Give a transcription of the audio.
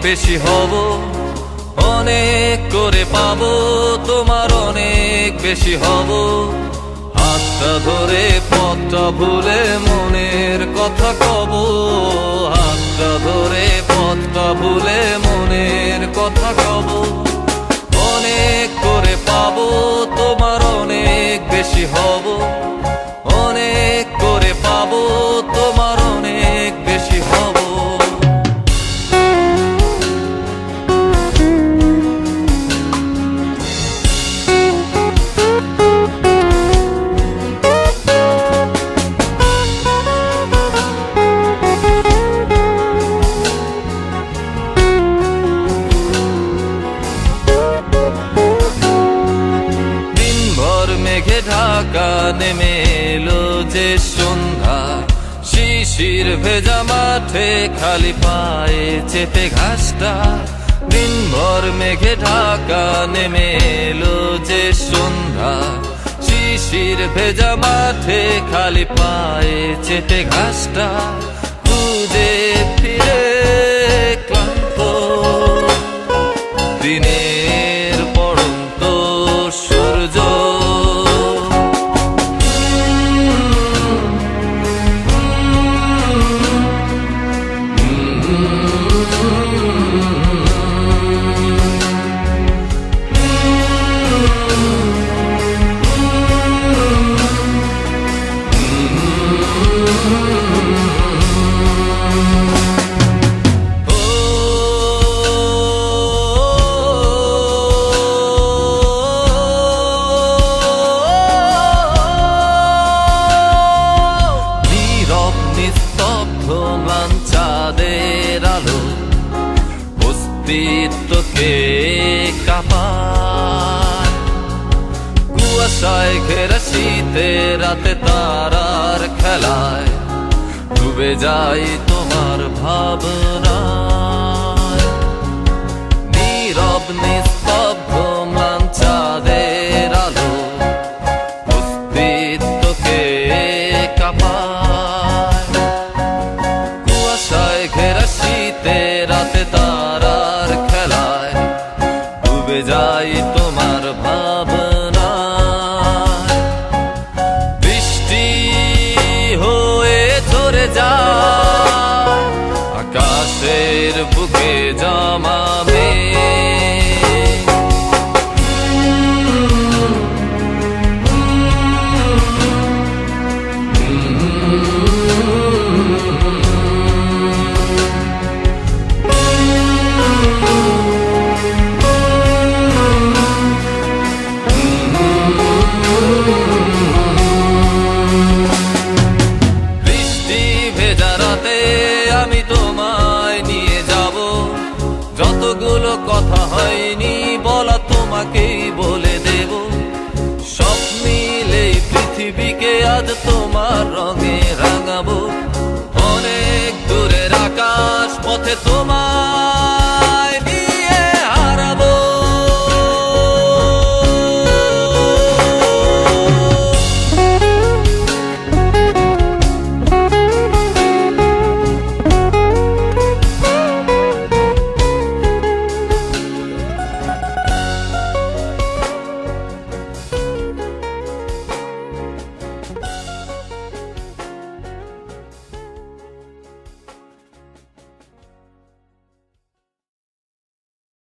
বেশি হব, অনেক করে পাবো, তোমার অনেক বেশি হব। হাতটা ধরে পথটা ভুলে মনের কথা কব, হাতটা ধরে পথটা ভুলে মনের কথা কব। অনেক করে পাবো, তোমার অনেক বেশি হব, অনেক করে পাবো, তোমার অনেক বেশি হব। মেঘে ঢাকা নেমে এলো যে সন্ধ্যা, শিশির ভেজা মাঠে খালি পায়ে চেপে ঘাসটা। দিনভর মেঘে ঢাকা নেমে এলো যে সন্ধ্যা, শিশির ভেজা মাঠে খালি পায়ে চেপে ঘাসটা। খুঁজে ফিরে ক্লান্ত দিনের পড়ন্ত সূর্য, চাঁদের আলো অস্তিত্বকে কাঁপায়। কুয়াশায় ঘেরা শীতে রাতে তারার খেলায় ডুবে যাই তোমার ভাবনায়। নীরব নিস্তব্ধ ম্লান চাঁদের আলো অস্তিত্বকে কাঁপায়। কুয়াশায় ঘেরা শীতে রাতে তারার খেলায় ডুবে যাই তোমার ভাবনায়। বৃষ্টি হয়ে ঝরে যায় আকাশের বুকে জমা মেঘ। বৃষ্টি ভেজা রাতে আমি তোমায় নিয়ে যাব, যতগুলো কথা হয়নি বলা তোমাকেই বলে দেব। সব মিলেই পৃথিবীকে আজ তোমার রঙে রাঙাবো। অনেক দূরের আকাশ পথে তোমার